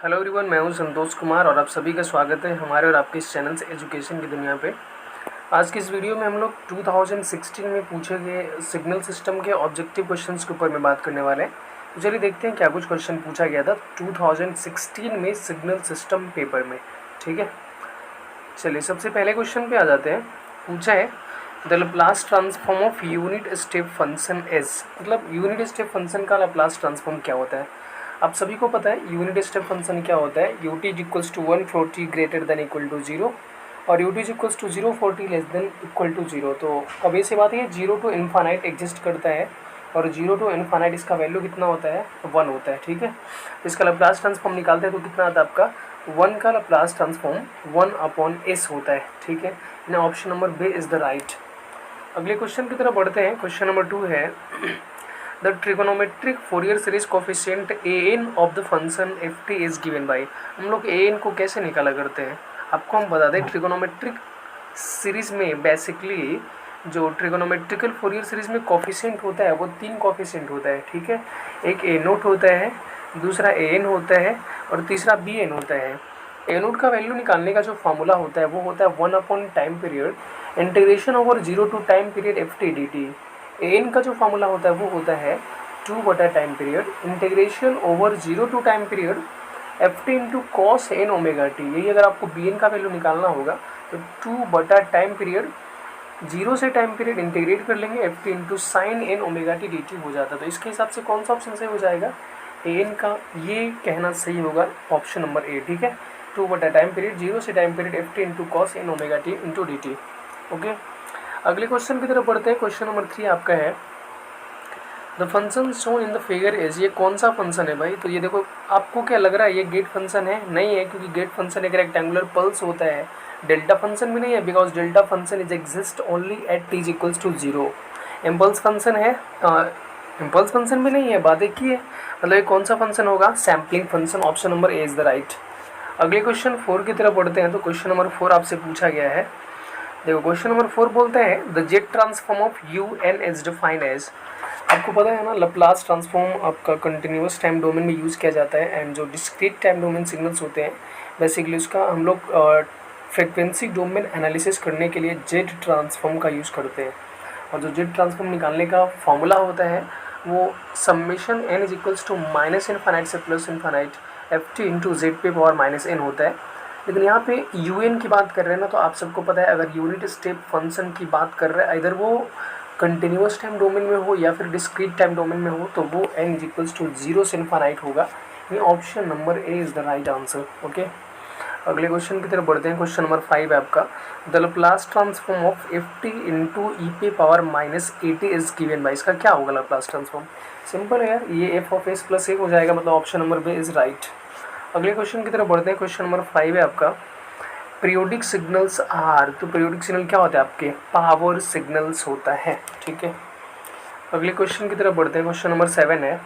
Hello everyone, मैं हूं संतोष कुमार और आप सभी का स्वागत है हमारे और आपके इस चैनल से एजुकेशन की दुनिया पे। आज की इस वीडियो में हम लोग 2016 में पूछे गए सिग्नल सिस्टम के ऑब्जेक्टिव क्वेश्चंस के ऊपर में बात करने वाले हैं। तो चलिए देखते हैं क्या कुछ क्वेश्चन पूछा गया था 2016 में सिग्नल सिस्टम पेपर में। ठीक है, चलिए सबसे पहले क्वेश्चन पे आ जाते हैं। पूछा है the Laplace transform of unit step function is, मतलब यूनिट स्टेप फंक्शन का लैप्लास ट्रांसफॉर्म क्या होता है। आप सभी को पता है यूनिट स्टेप फंक्शन क्या होता है। U T is equals to 140 greater than equal to 0 और U T is equals to 040 less than equal to 0। तो अब ऐसी बात है 0 टू इन्फानाइट एग्जिस्ट करता है और 0 टू इन्फानाइट इसका वैल्यू कितना होता है, 1 होता है। ठीक है, इसका लैप्लास ट्रांसफॉर्म निकालते हैं तो कितना आता है आपका 1 का लैप्लास ट्रांसफॉर्म 1/s होता है। ठीक है, option number B is the right. अगले क्वेश्चन की तरफ बढ़ते हैं। क्वेश्चन नंबर 2 है the trigonometric Fourier series coefficient an of the function F T is given by. हम लोग an को कैसे निकाला करते हैं, आपको हम बता दें। ट्रिगोनोमेट्रिक सीरीज में बेसिकली जो ट्रिगोनोमेट्रिकल फोरियर सीरीज में कोफिशिएंट होता है वो 3 कोफिशिएंट होता है। ठीक है, एक a नोट होता है, दूसरा an होता है और तीसरा bn होता है। a नोट का वैल्यू निकालने का जो फार्मूला होता है वो होता है 1 time period integration over 0 to time period F T D T. N का जो फार्मूला होता है वो होता है 2 time period integration over 0 to time period F T into cos N omega T. यही अगर आपको बी एन का वैल्यू निकालना होगा तो 2 टाइम पीरियड 0 से टाइम पीरियड इंटीग्रेट कर लेंगे F T into sine N omega T D T हो जाता है। तो इसके हिसाब से कौन सा ऑप्शन सही हो जाएगा, एन का ये कहना सही होगा ऑप्शन नंबर ए। ठीक है, 2 टाइम पीरियड 0 से time period F T into cos N omega T into D T. Okay, अगले क्वेश्चन की तरफ बढ़ते हैं। क्वेश्चन नंबर 3 आपका है the function shown in the figure is. ये कौन सा फंक्शन है भाई, तो ये देखो आपको क्या लग रहा है ये गेट फंक्शन है, नहीं है, क्योंकि गेट फंक्शन एक रेक्टेंगुलर पल्स होता है। डेल्टा फंक्शन भी नहीं है because delta function is exist only at T is equals to 0। Impulse function है, इम्पल्स फंक्शन भी नहीं है, बात एक ही है। मतलब ये कौन सा फंक्शन होगा, sampling function. Option number A is the right. अगले क्वेश्चन 4 की तरफ बढ़ते हैं। तो क्वेश्चन नंबर 4 आपसे पूछा गया है, देखो क्वेश्चन नंबर 4 बोलते हैं the Z transform of U N is defined as. आपको पता है ना लैप्लास ट्रांसफॉर्म आपका कंटिन्यूअस टाइम डोमेन में यूज़ किया जाता है एंड जो डिस्क्रीट टाइम डोमेन सिग्नल्स होते हैं बेसिकली उसका हम लोग फ्रिक्वेंसी डोमेन एनालिसिस करने के लिए जेट ट्रांसफॉर्म का यूज़ करते हैं। और जो जेट ट्रांसफॉर्म निकालने का फॉर्मूला होता है वो summation n is equals to minus infinite से plus infinite f T into z पे पावर माइनस एन होता है। लेकिन यहाँ पे यू एन की बात कर रहे हैं ना, तो आप सबको पता है अगर यूनिट स्टेप फंक्शन की बात कर रहे हैं इधर वो कंटिन्यूअस टाइम डोमेन में हो या फिर डिस्क्रीट टाइम डोमेन में हो तो वो एन इज इक्वल्स टू 0 से इनफाइनाइट होगा। ये option number A is the right answer. Okay, अगले क्वेश्चन की तरफ बढ़ते हैं। क्वेश्चन नंबर 5 है आपका the Laplace transform of f T into e पे power minus a t is given by. इसका क्या होगा लैप्लास ट्रांसफॉर्म, सिंपल है यार, ये f of s plus a हो जाएगा, मतलब option number B is right. अगले क्वेश्चन की तरफ बढ़ते हैं। क्वेश्चन नंबर 5 है आपका पीरियोडिक सिग्नल्स आर। तो पीरियोडिक सिग्नल क्या होता है आपके, पावर सिग्नल्स होता है। ठीक है, अगले क्वेश्चन की तरफ बढ़ते हैं। क्वेश्चन नंबर 7 है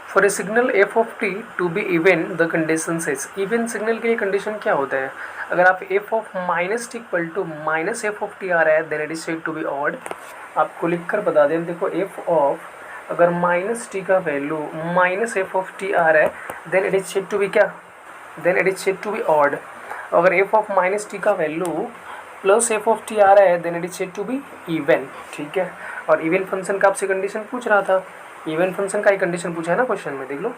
for a signal f of t to be even the condition is. Even signal के लिए कंडीशन क्या होता है, अगर आप f of minus t equal to minus F of t आ रहा है then it is said to be odd. आपको लिख कर बता दें, देखो एफ ऑफ अगर माइनस टी का value minus F of t आ रहा है then it is said to be क्या, then it is said to be odd. अगर एफ ऑफ माइनस टी का value plus f of t आ रहा है then it is said to be even. ठीक है, और इवन फंक्शन का आपसे कंडीशन पूछ रहा था, इवन फंक्शन का ही कंडीशन पूछा है ना क्वेश्चन में, देख low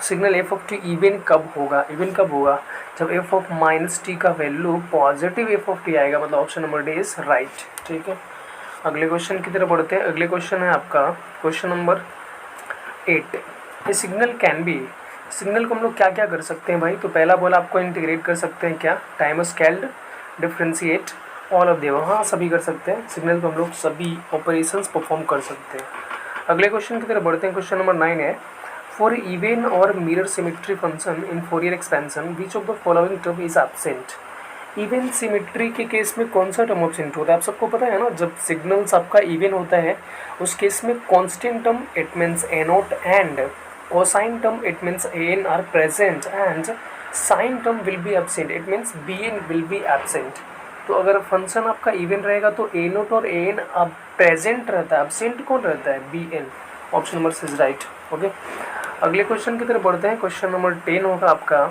signal f of T even कब होगा, इवन कब होगा जब एफ ऑफ माइनस टी का value positive F of T आएगा, मतलब option number D is right. ठीक है, अगले क्वेश्चन की तरफ बढ़ते हैं। अगले क्वेश्चन है आपका क्वेश्चन नंबर 8 ये सिग्नल कैन बी। सिग्नल को हम लोग क्या क्या कर सकते हैं भाई, तो पहला बोला आपको इंटीग्रेट कर सकते हैं क्या, time scaled, differentiate, all of देव, हाँ सभी कर सकते हैं। सिग्नल को हम लोग सभी ऑपरेशंस परफॉर्म कर सकते हैं। अगले क्वेश्चन की तरफ बढ़ते हैं। क्वेश्चन नंबर 9 है फॉर इवन और mirror symmetry function in Fourier expansion which of the following term is absent. Even symmetry के केस में कौन सा टर्म एब्सेंट होता है, आप सबको पता है ना, जब सिग्नल्स आपका इवन होता है उस केस में constant term it means A note and cosine term it means an are present and sine term will be absent it means bn will be absent। तो अगर फंक्शन आपका इवन रहेगा तो ए नोट और ए एन अब present रहता है, absent कौन रहता है, B N. Option number is right. Okay, अगले क्वेश्चन की तरफ बढ़ते हैं। क्वेश्चन नंबर 10 होगा आपका,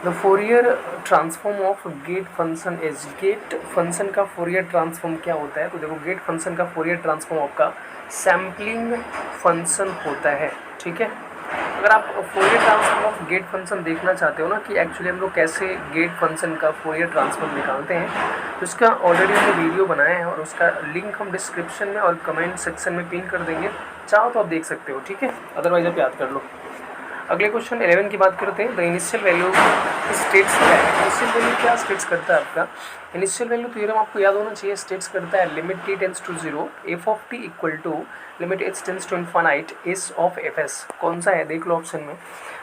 the Fourier transform of gate function is. Gate function का फोरियर ट्रांसफॉर्म क्या होता है? तो देखो, गेट फंक्शन का फोरियर ट्रांसफॉर्म आपका सैम्पलिंग फंक्शन होता है, ठीक है। अगर आप Fourier transform of gate function देखना चाहते हो ना कि एक्चुअली हम लोग कैसे गेट फंक्शन का फोरियर ट्रांसफॉर्म निकालते हैं, तो इसका ऑलरेडी हमने वीडियो बनाया है और उसका लिंक हम डिस्क्रिप्शन में और कमेंट सेक्शन में पिन कर देंगे, चाहो तो आप देख सकते हो, ठीक है। अदरवाइज आप याद कर लो। अगले क्वेश्चन 11 की बात करते हैं। द इनिशियल वैल्यू स्टेट्स क्या है? इनिशियल वैल्यू क्या स्टेट्स करता है आपका? इनिशियल वैल्यू थ्योरम आपको याद होना चाहिए। स्टेट्स करता है limit t tends to 0 f of T equal to limit h tends to infinite s of F s. कौन सा है देख लो ऑप्शन में।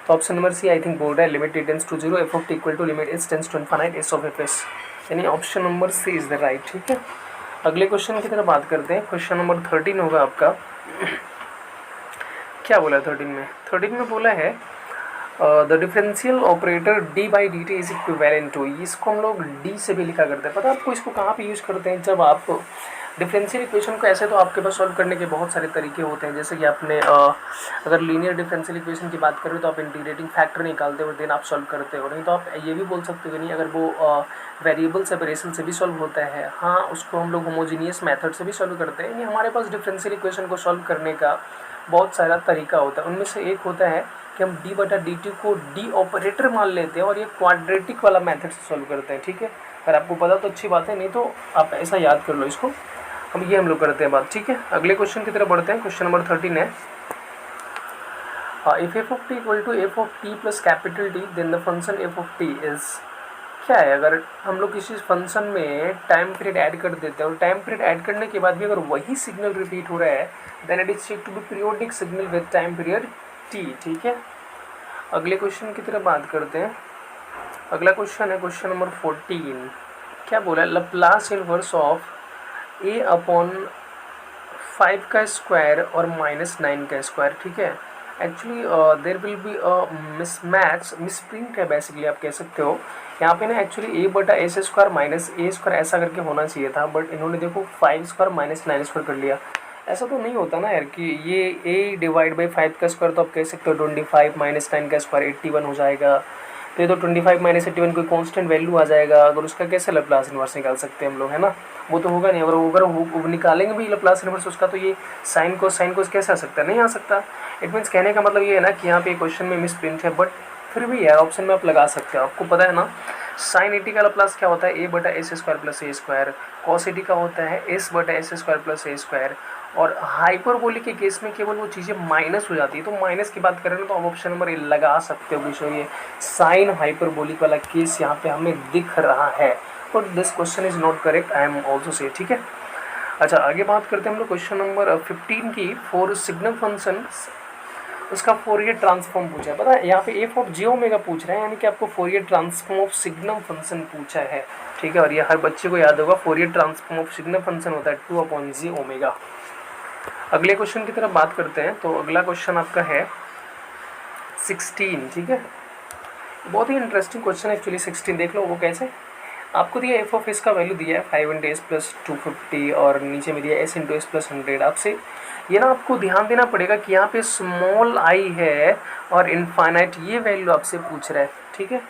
तो option number C I think बोल रहा है limit t tends to 0 f of T equal to limit h tends to infinite s of F s, यानी option number C is the right, ठीक है। अगले क्वेश्चन की तरफ बात करते हैं। क्वेश्चन नंबर 13 होगा आपका। क्या बोला 13 में बोला है the differential operator D by D T is equivalent to. इसको हम लोग डी से भी लिखा करते हैं। पता है आपको इसको कहाँ पे यूज़ करते हैं? जब आप डिफरेंशियल इक्वेशन को, ऐसे तो आपके पास सॉल्व करने के बहुत सारे तरीके होते हैं, जैसे कि आपने अगर लीनियर डिफरेंशियल इक्वेशन की बात करें तो आप इंटीग्रेटिंग फैक्टर निकालते हो, देन आप सॉल्व करते हो। नहीं तो आप ये भी बोल सकते हो कि नहीं, अगर वो वेरिएबल सेपरेशन से भी सॉल्व होता है, हाँ, उसको हम लोग होमोजीनियस मेथड से भी सॉल्व करते हैं। यानी हमारे पास डिफरेंशियल इक्वेशन को सॉल्व करने का बहुत सारा तरीका होता है। उनमें से एक होता है कि हम डी बटा डी टी को डी ऑपरेटर मान लेते हैं और ये क्वाड्रेटिक वाला मेथड से सॉल्व करते हैं, ठीक है। अगर आपको पता तो अच्छी बात है, नहीं तो आप ऐसा याद कर लो इसको। हम लोग करते हैं बात, ठीक है। अगले क्वेश्चन की तरफ बढ़ते हैं। क्वेश्चन नंबर 13 है, if F of T equal to F of T plus capital T then the function F of T is. क्या है? अगर हम लोग किसी फंक्शन में टाइम पीरियड ऐड कर देते हैं और टाइम पीरियड ऐड करने के बाद भी अगर वही सिग्नल रिपीट हो रहा है, then it is check to be periodic signal with time period T, ठीक है। अगले क्वेश्चन की तरफ बात करते हैं। अगला क्वेश्चन है क्वेश्चन नंबर 14। क्या बोला है? Laplace inverse of a upon 5 का स्क्वायर और -9 का स्क्वायर, ठीक है। Actually there will be mismatch, misprint है बेसिकली, आप कह सकते हो। यहाँ पे ना एक्चुअली a बटा एस स्क्वायर माइनस ए स्क्वायर ऐसा करके होना चाहिए था, बट इन्होंने देखो 5 स्क्वायर माइनस 9 स्क्वायर कर लिया। ऐसा तो नहीं होता ना यार कि ये a डिवाइड बाई 5 का स्क्वायर, तो आप कह सकते हो 25 माइनस 9 का स्क्वायर 81 हो जाएगा। तो ये तो 25 माइनस 81 कोई कांस्टेंट वैल्यू आ जाएगा। अगर उसका कैसे लैप्लास इनवर्स निकाल सकते हैं हम लोग, है ना? वो तो होगा नहीं। अगर निकालेंगे भी लैप्लास इनवर्स उसका, तो ये साइन को कैसे आ सकता है? नहीं आ सकता। इट मीन्स कहने का मतलब ये है ना कि यहाँ पे क्वेश्चन में मिस प्रिंट है, बट फिर भी यार ऑप्शन में आप लगा सकते हो। आपको पता है ना साइन 80 का लैप्लास क्या होता है? a बटा एस स्क्वायर प्लस ए स्क्वायर। कॉस 80 का होता है एस बटा एस स्क्वायर प्लस ए स्क्वायर। और हाइपरबोलिक के केस में केवल वो चीज़ें माइनस हो जाती है। तो माइनस की बात करें ना, तो आप ऑप्शन नंबर ए लगा सकते हो कि ये साइन हाइपरबोलिक वाला केस यहाँ पे हमें दिख रहा है। But this question is not correct, I am also say, ठीक है। अच्छा, आगे बात करते हैं हम लोग क्वेश्चन नंबर 15 की। फॉर सिग्नल फंक्शन उसका फोरियर ट्रांसफॉर्म पूछा है। पता है यहाँ पे एफ ऑफ जे ओमेगा पूछ रहे हैं, यानी कि आपको Fourier transform of signal function पूछा है, ठीक है। और ये हर बच्चे को याद होगा, Fourier transform of signal function होता है 2/जे ओमेगा। अगले क्वेश्चन की तरफ बात करते हैं। तो अगला क्वेश्चन आपका है 16, ठीक है। बहुत ही इंटरेस्टिंग क्वेश्चन है एक्चुअली 16। देख लो वो कैसे। आपको दिया एफ ऑफ एस का वैल्यू दिया है 5 इंटू एस प्लस 250 और नीचे में दिया एस इंटू एस प्लस 100। आपसे ये ना आपको ध्यान देना पड़ेगा कि यहाँ पे स्मॉल आई है और इनफाइनाइट ये वैल्यू आपसे पूछ रहा है, ठीक है।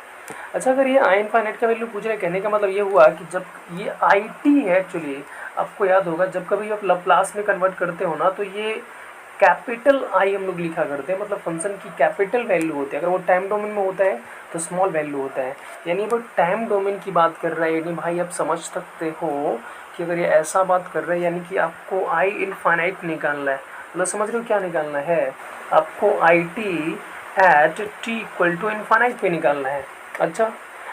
अच्छा, अगर ये आई इनफाइनाइट का वैल्यू पूछ रहा है, कहने का मतलब ये हुआ कि जब ये आई टी है, एक्चुअली आपको याद होगा जब कभी आप लैप्लास में कन्वर्ट करते हो ना, तो ये कैपिटल आई हम लोग लिखा करते हैं, मतलब फंक्शन की कैपिटल वैल्यू होती है। अगर वो टाइम डोमेन में होता है तो स्मॉल वैल्यू होता है। यानी वो टाइम डोमेन की बात कर रहा है, यानी भाई आप समझ सकते हो कि अगर ये ऐसा बात कर रहा है, यानी कि आपको आई इनफाइनाइट निकालना है। मतलब समझ रहे हो क्या निकालना है? आपको I T at T equal to infinite पे निकालना है। अच्छा,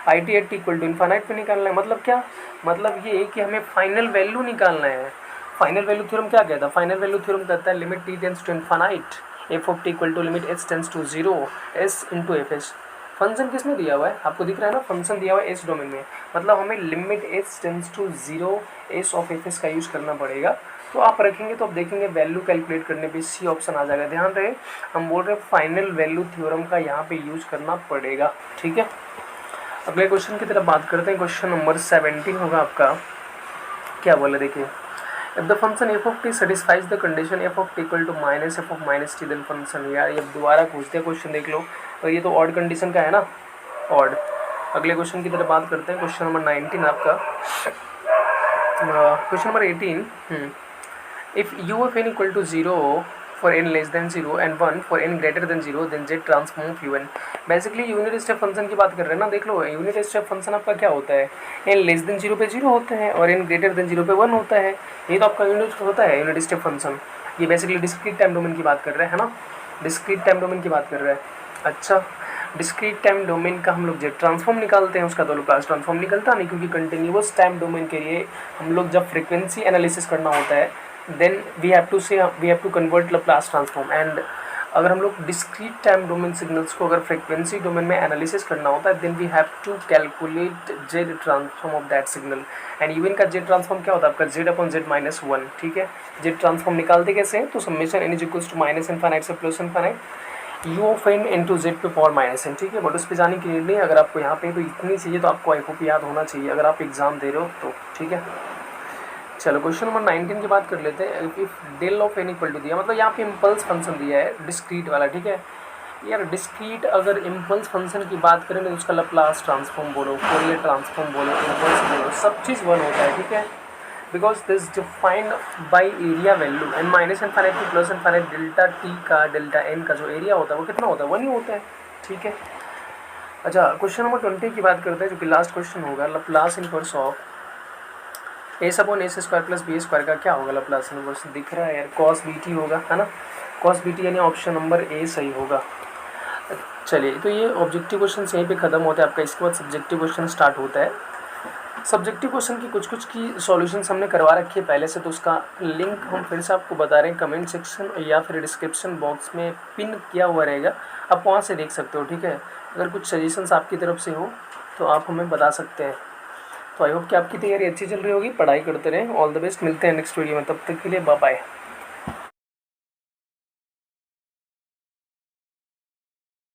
I T at T equal to infinite पे निकालना है, मतलब क्या? मतलब ये कि हमें फाइनल वैल्यू निकालना है। फाइनल वैल्यू थ्योरम क्या कहता है? फाइनल वैल्यू थ्योरम कहता है limit T tends to infinite F of T equal to limit S tends to 0 S into F S. Function किस में दिया हुआ है? आपको दिख रहा है ना, फंक्शन दिया हुआ है एस डोमेन में, मतलब हमें limit S tends to 0 S of F S का यूज़ करना पड़ेगा। तो आप रखेंगे तो आप देखेंगे वैल्यू कैलकुलेट करने पे सी ऑप्शन आ जाएगा। ध्यान रहे, हम बोल रहे हैं फाइनल वैल्यू थ्योरम का यहाँ पे यूज़ करना पड़ेगा, ठीक है। अगले क्वेश्चन की तरफ बात करते हैं। क्वेश्चन नंबर 17 होगा आपका। क्या बोला देखिए, if the function F of T satisfies the condition F of T equal to minus F of minus T then function. यार ये दोबारा पूछते हैं क्वेश्चन, देख लो। और ये तो ऑड कंडीशन का है ना, ऑड। अगले क्वेश्चन की तरफ बात करते हैं, क्वेश्चन नंबर 19 आपका। Question number 18, if u of n equal to 0 for n less than 0 and 1 for n greater than 0 then z transform of un। Basically unit step function की बात कर रहे हैं ना। देख लो, यूनिट स्टेप फंक्शन आपका क्या होता है, n लेस देन 0 पे 0 होता है और n ग्रेटर देन 0 पे 1 होता है। ये तो आपका यूनिट होता है, यूनिट स्टेप फंक्शन। ये बेसिकली डिस्क्रीट टाइम डोमेन की बात कर रहे हैं, है ना, डिस्क्रीट टाइम डोमेन की बात कर रहे हैं। अच्छा, डिस्क्रीट टाइम डोमेन का हम लोग जेड ट्रांसफॉर्म निकालते हैं, उसका तो लाप्लास ट्रांसफॉर्म निकलता नहीं, क्योंकि कंटिन्यूअस टाइम डोमेन के लिए हम लोग जब फ्रीक्वेंसी एनालिसिस करना होता है then we have to convert Laplace transform. And अगर हम लोग डिस्क्रीट टाइम डोमेन सिग्नल्स को अगर फ्रीक्वेंसी डोमेन में एनालिसिस करना होता है then we have to calculate z transform of that signal. And u n का जेड ट्रांसफॉर्म क्या होता है आपका, जेड अपॉन जेड माइनस 1। ठीक है, जेड ट्रांसफॉर्म निकालते कैसे हैं, तो summation n is equals to minus infinite से plus infinite u of n into z पे पावर माइनस एन। ठीक है, बट उस पर जाने की नीड नहीं। अगर आपको यहाँ पे तो इतनी चाहिए तो आपको आई होप याद होना चाहिए अगर आप एग्जाम दे रहे हो तो। ठीक है, चलो क्वेश्चन नंबर 19 की बात कर लेते हैं। If del of n equal to दिया, मतलब यहाँ पे इम्पल्स फंक्शन दिया है डिस्क्रीट वाला। ठीक है यार, डिस्क्रीट अगर इम्पल्स फंक्शन की बात करें तो उसका लाप्लास ट्रांसफॉर्म बोलो, फोरियर ट्रांसफॉर्म बोलो, इम्पल्स बोलो, सब चीज़ वन होता है। ठीक है, because this defined by area value and minus infinite two plus infinite delta T का डेल्टा एन का जो एरिया होता है वो कितना होता है, वन ही होता है। ठीक है, अच्छा क्वेश्चन नंबर 20 की बात करते हैं जो कि लास्ट क्वेश्चन होगा। Laplace inverse of a upon a square plus b square का क्या होगा लाप्लास इनवर्स, दिख रहा है यार, कॉस बी टी होगा, है ना, कॉस बी टी, यानी ऑप्शन नंबर ए सही होगा। चलिए, तो ये ऑब्जेक्टिव क्वेश्चन यहीं पे ख़त्म होता है आपका। इसके बाद सब्जेक्टिव क्वेश्चन स्टार्ट होता है। सब्जेक्टिव क्वेश्चन की कुछ की सॉल्यूशंस हमने करवा रखी है पहले से, तो उसका लिंक हम फिर से आपको बता रहे हैं, कमेंट सेक्शन या फिर डिस्क्रिप्शन बॉक्स में पिन किया हुआ रहेगा, आप वहाँ से देख सकते हो। ठीक है, अगर कुछ सजेशंस आपकी तरफ से हो तो आप हमें बता सकते हैं। तो आई होप कि आपकी तैयारी अच्छी चल रही होगी, पढ़ाई करते रहें। ऑल द बेस्ट, मिलते हैं नेक्स्ट वीडियो में, तब तक के लिए बाय बाय।